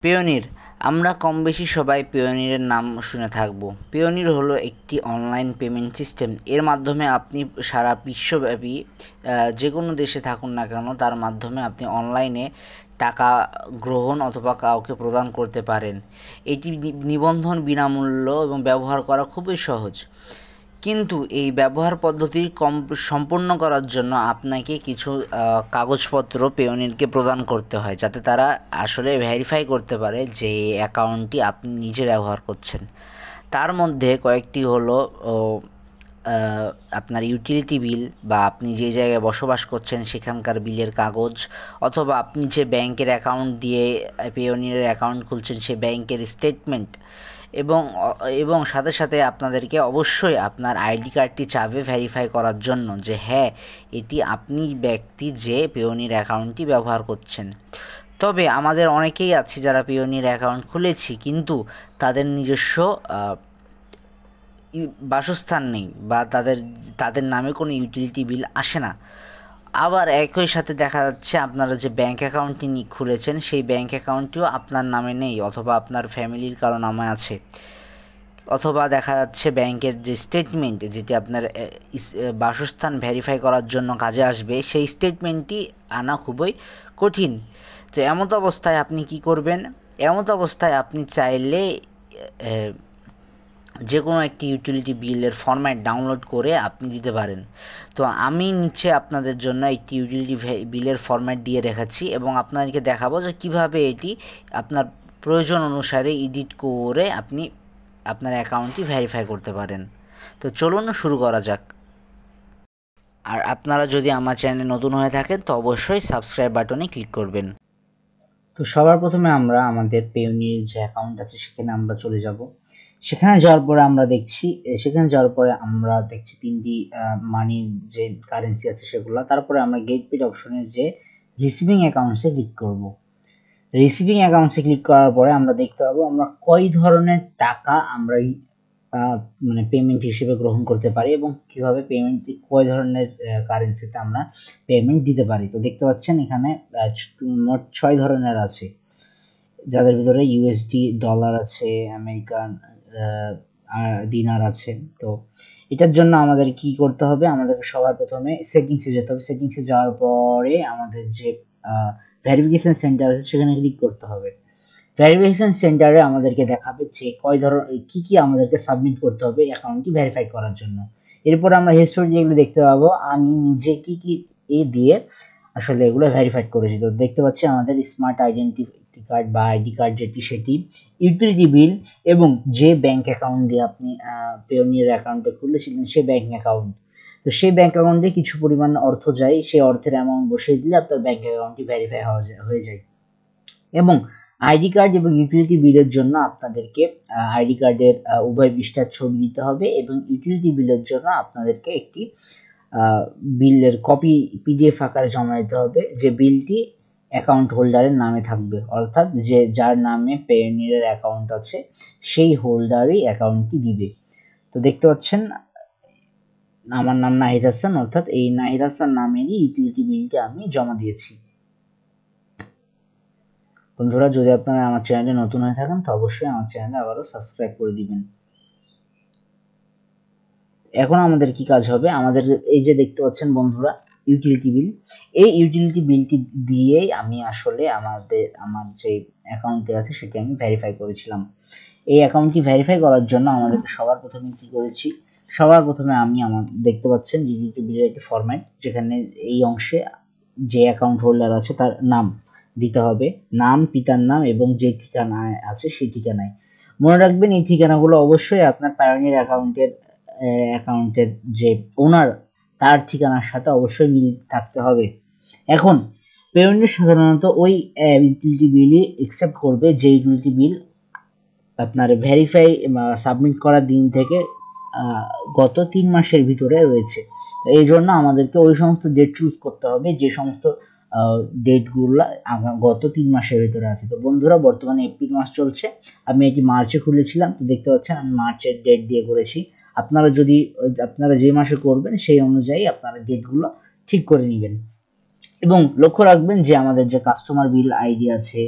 পেওনির আমরা কম বেশি সবাই পেওনিরের নাম শুনে থাকব। পেওনির হলো একটি অনলাইন পেমেন্ট সিস্টেম। এর মাধ্যমে আপনি সারা বিশ্বব্যাপী যে কোনো দেশে থাকুন না কেন তার মাধ্যমে আপনি অনলাইনে টাকা গ্রহণ অথবা কাউকে প্রদান করতে পারেন। এটি নিবন্ধন বিনামূল্য এবং ব্যবহার করা খুবই সহজ। কিন্তু এই ব্যবহার পদ্ধতি সম্পূর্ণ করার জন্য আপনাকে কিছু কাগজপত্র পেওনিরকে প্রদান করতে হয়, যাতে তারা আসলে ভেরিফাই করতে পারে যে অ্যাকাউন্টটি আপনি নিজে ব্যবহার করছেন। তার মধ্যে কয়েকটি হলো আপনার ইউটিলিটি বিল বা আপনি যে জায়গায় বসবাস করছেন সেখানকার বিলের কাগজ, অথবা আপনি যে ব্যাংকের অ্যাকাউন্ট দিয়ে পেওনিরের অ্যাকাউন্ট খুলছেন সে ব্যাংকের স্টেটমেন্ট, এবং সাথে সাথে আপনাদেরকে অবশ্যই আপনার আইডি কার্ডটি চাবে ভেরিফাই করার জন্য যে হ্যাঁ এটি আপনি ব্যক্তি যে পেওনির অ্যাকাউন্টটি ব্যবহার করছেন। তবে আমাদের অনেকেই আছে যারা পেওনির অ্যাকাউন্ট খুলেছি কিন্তু তাদের নিজস্ব বাসস্থান নেই বা তাদের নামে কোনো ইউটিলিটি বিল আসে না। আবার একই সাথে দেখা যাচ্ছে আপনারা যে ব্যাঙ্ক অ্যাকাউন্টটি খুলেছেন সেই ব্যাঙ্ক অ্যাকাউন্টটিও আপনার নামে নেই, অথবা আপনার ফ্যামিলির কারো নামে আছে, অথবা দেখা যাচ্ছে ব্যাংকের যে স্টেটমেন্ট যেটি আপনার বাসস্থান ভেরিফাই করার জন্য কাজে আসবে সেই স্টেটমেন্টটি আনা খুবই কঠিন। তো এমত অবস্থায় আপনি কি করবেন? এমত অবস্থায় আপনি চাইলে যে কোনো একটি ইউটিলিটি বিলের ফরম্যাট ডাউনলোড করে আপনি দিতে পারেন। তো আমি নিচে আপনাদের জন্য একটি ইউটিলিটি বিলের ফরম্যাট দিয়ে রেখেছি এবং আপনাদেরকে দেখাবো যে কীভাবে এটি আপনার প্রয়োজন অনুসারে এডিট করে আপনি আপনার অ্যাকাউন্টটি ভেরিফাই করতে পারেন। তো চলুন শুরু করা যাক। আর আপনারা যদি আমার চ্যানেলে নতুন হয়ে থাকেন তো অবশ্যই সাবস্ক্রাইব বাটনে ক্লিক করবেন। তো সবার প্রথমে আমরা আমাদের পেওনির যে অ্যাকাউন্ট আছে সেখানে আমরা চলে যাব। সেখানে যাওয়ার পরে আমরা দেখছি তিনটি মানির যে কারেন্সি আছে সেগুলো। তারপরে আমরা গেট পেড অপশনে যে রিসিভিং অ্যাকাউন্টসে ক্লিক করব। রিসিভিং অ্যাকাউন্টসে ক্লিক করার পরে আমরা দেখতে পাবো আমরা কয় ধরনের টাকা আমরা মানে পেমেন্ট হিসেবে গ্রহণ করতে পারি এবং কিভাবে পেমেন্ট কয় ধরনের কারেন্সিতে আমরা পেমেন্ট দিতে পারি। তো দেখতে পাচ্ছেন এখানে মোট 6 ধরনের আছে, যাদের ভিতরে ইউএসডি ডলার আছে, আমেরিকান দিনার আছে। তো এটার জন্য আমাদের কি করতে হবে? আমাদের সবার প্রথমে সেটিংসে যেতে হবে। সেটিংসে যাওয়ার পরে আমাদের যে ভেরিফিকেশন সেন্টার আছে সেখানে ক্লিক করতে হবে। ভেরিফিকেশন সেন্টারে আমাদেরকে দেখাবে যে কি আমাদেরকে সাবমিট করতে হবে অ্যাকাউন্টটি ভেরিফাই করার জন্য। এরপর আমরা হিস্টোরি যেগুলো দেখতে পাবো আমি নিজে কি দিয়ে আসলে এগুলো ভেরিফাইড করেছি। তো দেখতে পাচ্ছি আমাদের স্মার্ট আইডেন্টিটি কার্ড বা আইডি কার্ড সেটি, ইউটিলিটি বিল এবং যে ব্যাংক অ্যাকাউন্ট দিয়ে আপনি পেওনির অ্যাকাউন্টে খুলেছিলেন সে ব্যাংক অ্যাকাউন্ট। তো সেই ব্যাংক অ্যাকাউন্টে কিছু পরিমাণ অর্থ যায়, সেই অর্থের অ্যামাউন্ট বসিয়ে দিলে আপনার ব্যাংক অ্যাকাউন্টটি ভেরিফাই হয়ে যায়। এবং আইডি কার্ড এবং ইউটিলিটি বিলের জন্য আপনাদেরকে আইডি কার্ডের উভয় পৃষ্ঠার ছবি দিতে হবে এবং ইউটিলিটি বিলের জন্য আপনাদেরকে একটি বিলের কপি পিডিএফ আকারে জমা দিতে হবে, যে বিলটি অ্যাকাউন্ট হোল্ডারের নামে থাকবে, অর্থাৎ যার নামে পেওনিরের অ্যাকাউন্ট আছে সেই হোল্ডারই অ্যাকাউন্টটি দিবে। তো দেখতে পাচ্ছেন আমার নাম নাহিদ হাসান, অর্থাৎ এই নাহিদ হাসান নামেরই ইউটিলিটি বিলটি আমি জমা দিয়েছি। বন্ধুরা, যদি আপনারা আমার চ্যানেলে নতুন হয়ে থাকেন তো অবশ্যই আমার চ্যানেলে আবারও সাবস্ক্রাইব করে দিবেন। এখন আমাদের কি কাজ হবে? আমাদের এই যে দেখতে পাচ্ছেন বন্ধুরা ইউটিলিটি বিল, এই ইউটিলিটি বিলটি দিয়েই আমি আসলে আমার যে অ্যাকাউন্টে আছে সেটি আমি ভেরিফাই করেছিলাম। এই অ্যাকাউন্টটি ভেরিফাই করার জন্য আমাদের সবার প্রথমে কি করেছি? সবার প্রথমে আমি দেখতে পাচ্ছেন ইউটিলিটি বিলের একটি ফরম্যাট, যেখানে এই অংশে যে অ্যাকাউন্ট হোল্ডার আছে তার নাম দিতে হবে, নাম, পিতার নাম এবং যে ঠিকানায় আছে সেই ঠিকানায়। মনে রাখবেন এই ঠিকানাগুলো অবশ্যই আপনার পায়োনির অ্যাকাউন্টের যে ওনার তার ঠিকানার সাথে অবশ্যই মিল থাকতে হবে। এখন পেওনির সাধারণত ওই ইউটিলিটি বিলই অ্যাকসেপ্ট করবে যে ইউটিলিটি বিল আপনার ভেরিফাই সাবমিট করার দিন থেকে গত 3 মাসের ভিতরে রয়েছে। এই জন্য আমাদেরকে ওই সমস্ত ডেট চুজ করতে হবে যে সমস্ত ডেটগুলো গত 3 মাসের ভিতরে আছে। তো বন্ধুরা, বর্তমানে এপ্রিল মাস চলছে, আমি এটি মার্চে খুলেছিলাম। তো দেখতে পাচ্ছেন আমি মার্চের ডেট দিয়ে করেছি। আপনারা যে মাসে করবেন সেই অনুযায়ী আপনারা ডেটগুলো ঠিক করে নেবেন এবং লক্ষ্য রাখবেন যে আমাদের যে কাস্টমার বিল আইডি আছে,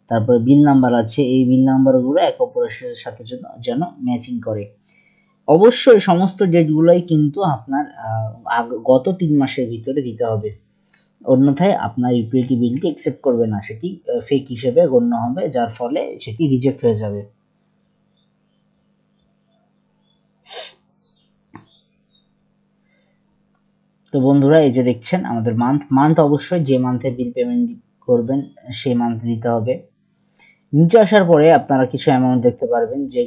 তারপরে বিল নাম্বার আছে, এই বিল নাম্বারগুলো এক অপরের সাথে যেন ম্যাচিং করে। অবশ্যই সমস্ত ডেটগুলোই কিন্তু আপনার গত 3 মাসের ভিতরে দিতে হবে, অন্যথায় আপনার ইউটিলিটি বিলটি অ্যাকসেপ্ট করবে না, সেটি ফেক হিসেবে গণ্য হবে, যার ফলে সেটি রিজেক্ট হয়ে যাবে। তো বন্ধুরা, এই যে দেখছেন আমাদের মান্থ অবশ্যই যে মান্থে বিল পেমেন্ট করবেন সেই মান্থে দিতে হবে। নিচে আসার পরে আপনারা কিছু অ্যামাউন্ট দেখতে পারবেন যে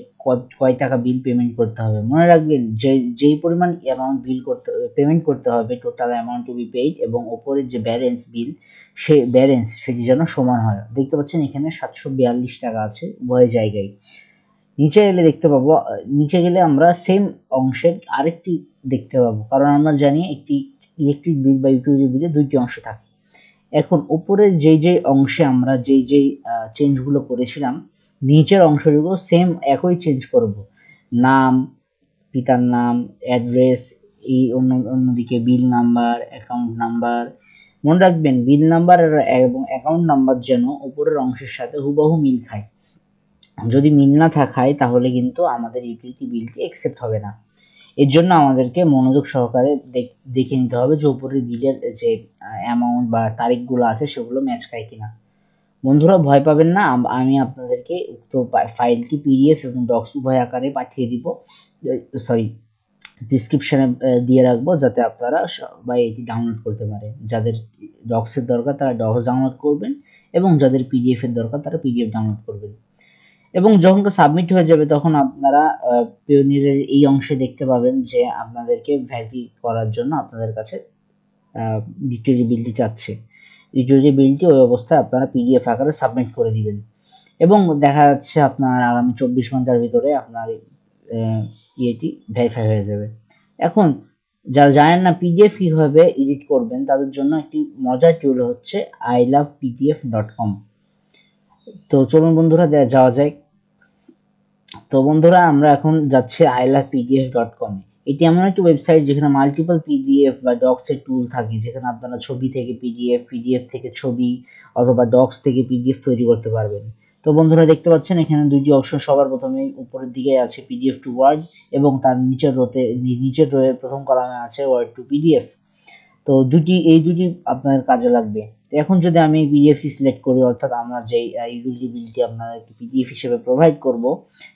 কয় টাকা বিল পেমেন্ট করতে হবে। মনে রাখবেন যেই পরিমাণ অ্যামাউন্ট পেমেন্ট করতে হবে, total amount two be paid, এবং ওপরে যে ব্যালেন্স বিল, সেই ব্যালেন্স সেটি যেন সমান হয়। দেখতে পাচ্ছেন এখানে 742 টাকা আছে উভয় জায়গায়। নিচে গেলে দেখতে পাবো, নিচে গেলে আমরা সেম অংশের আরেকটি দেখতে পাবো, কারণ আমরা জানি একটি ইলেকট্রিক বিল বা ইউটিলিটি বিলে দুইটি অংশ থাকে। এখন উপরের যেই অংশে আমরা যেই চেঞ্জ গুলো করেছিলাম, নিচের অংশগুলো সেম একই চেঞ্জ করব। নাম, পিতার নাম, অ্যাড্রেস, এই অন্যদিকে বিল নাম্বার, অ্যাকাউন্ট নাম্বার। মনে রাখবেন বিল নাম্বার এবং অ্যাকাউন্ট নাম্বার যেন উপরের অংশের সাথে হুবহু মিল খায়। যদি মিল না থাকায় তাহলে কিন্তু আমাদের ইউটিলিটি বিলটি অ্যাকসেপ্ট হবে না। এর জন্য আমাদেরকে মনোযোগ সহকারে দেখে নিতে হবে যে উপরের বিলের যে অ্যামাউন্ট বা তারিখগুলো আছে সেগুলো ম্যাচ খায় কিনা। বন্ধুরা ভয় পাবেন না, আমি আপনাদেরকে উক্ত ফাইলটি পিডিএফ এবং ডক্স উভয় আকারে পাঠিয়ে দিব, সরি ডিসক্রিপশনে দিয়ে রাখবো, যাতে আপনারা সবাই এটি ডাউনলোড করতে পারে। যাদের ডক্সের দরকার তারা ডক্স ডাউনলোড করবেন, এবং যাদের পিডিএফ এর দরকার তারা পিডিএফ ডাউনলোড করবেন। এবং যখন সাবমিট হয়ে যাবে তখন আপনারা পিওনিয়ারের এই অংশে দেখতে পাবেন যে আপনাদেরকে ভেরিফাই করার জন্য আপনাদের কাছে ইউটিলিটি বিলটি চাচ্ছে। ইউটিলিটি বিলটি ওই অবস্থায় আপনারা পিডিএফ আকারে সাবমিট করে দিবেন, এবং দেখা যাচ্ছে আপনার আগামী 24 ঘন্টার ভিতরে আপনার ইয়েটি ভেরিফাই হয়ে যাবে। এখন যারা জানেন না পিডিএফ কিভাবে এডিট করবেন, তাদের জন্য একটি মজার টুল হচ্ছে ilovepdf.com। তো চলুন বন্ধুরা যাওয়া যায়। তো বন্ধুরা আমরা এখন যাচ্ছি ilovepdf.com। এটি এমন একটি ওয়েবসাইট যেখানে মাল্টিপল পিডিএফ বা ডক্স এর টুল থাকে, যেখানে আপনারা ছবি থেকে পিডিএফ, পিডিএফ থেকে ছবি, অথবা ডক্স থেকে পিডিএফ তৈরি করতে পারবেন। তো বন্ধুরা দেখতে পাচ্ছেন এখানে দুইটি অপশন, সবার প্রথমে উপরের দিকে আছে পিডিএফ টু ওয়ার্ড, এবং তার নিচের রোয়ে প্রথম কলামে আছে ওয়ার্ড টু পিডিএফ। তো এই দুটি আপনার কাজে লাগবে। এখন যদি আমি পিডিএফ সিলেক্ট করি, অর্থাৎ আমরা যে ইউটিলিটি বিলটি আপনার পিডিএফ হিসেবে প্রোভাইড করব,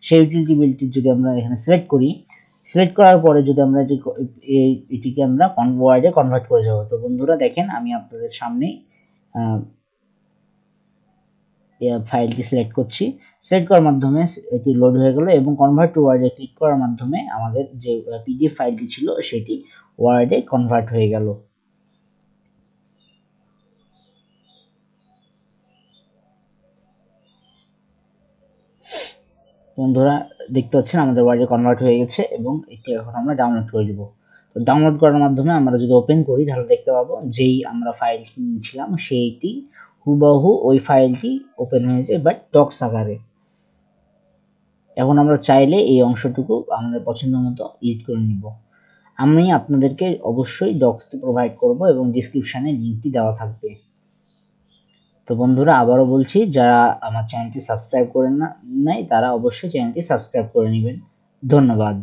সেই ইউটিলিটি বিলটি যদি আমরা এখানে সিলেক্ট করি, সিলেক্ট করার পরে যদি আমরা এটিকে আমরা ওয়ার্ডে কনভার্ট করে যাব। তো বন্ধুরা দেখেন আমি আপনাদের সামনে ফাইলটি সিলেক্ট করছি। সিলেক্ট করার মাধ্যমে এটি লোড হয়ে গেল, এবং কনভার্ট টু ওয়ার্ডে ক্লিক করার মাধ্যমে আমাদের যে পিডিএফ ফাইলটি ছিল সেটি ওয়ার্ডে কনভার্ট হয়ে গেল। বন্ধুরা দেখতে পাচ্ছেন আমাদের ওয়ার্ডে কনভার্ট হয়ে গেছে, এবং এটি এখন আমরা ডাউনলোড করে দিব। তো ডাউনলোড করার মাধ্যমে আমরা যদি ওপেন করি তাহলে দেখতে পাবো যেই আমরা ফাইলটি নিয়েছিলাম সেইটি হুবহু ওই ফাইলটি ওপেন হয়েছে, বাট ডক্স আকারে। এখন আমরা চাইলে এই অংশটুকু আমাদের পছন্দ মতো এডিট করে নিব। আমি আপনাদেরকে অবশ্যই ডক্সটি প্রোভাইড করব, এবং ডিসক্রিপশনে লিঙ্কটি দেওয়া থাকবে। তো বন্ধুরা আবারও বলছি, যারা আমার চ্যানেলটি সাবস্ক্রাইব করেন নাই তারা অবশ্যই চ্যানেলটি সাবস্ক্রাইব করে নেবেন। ধন্যবাদ।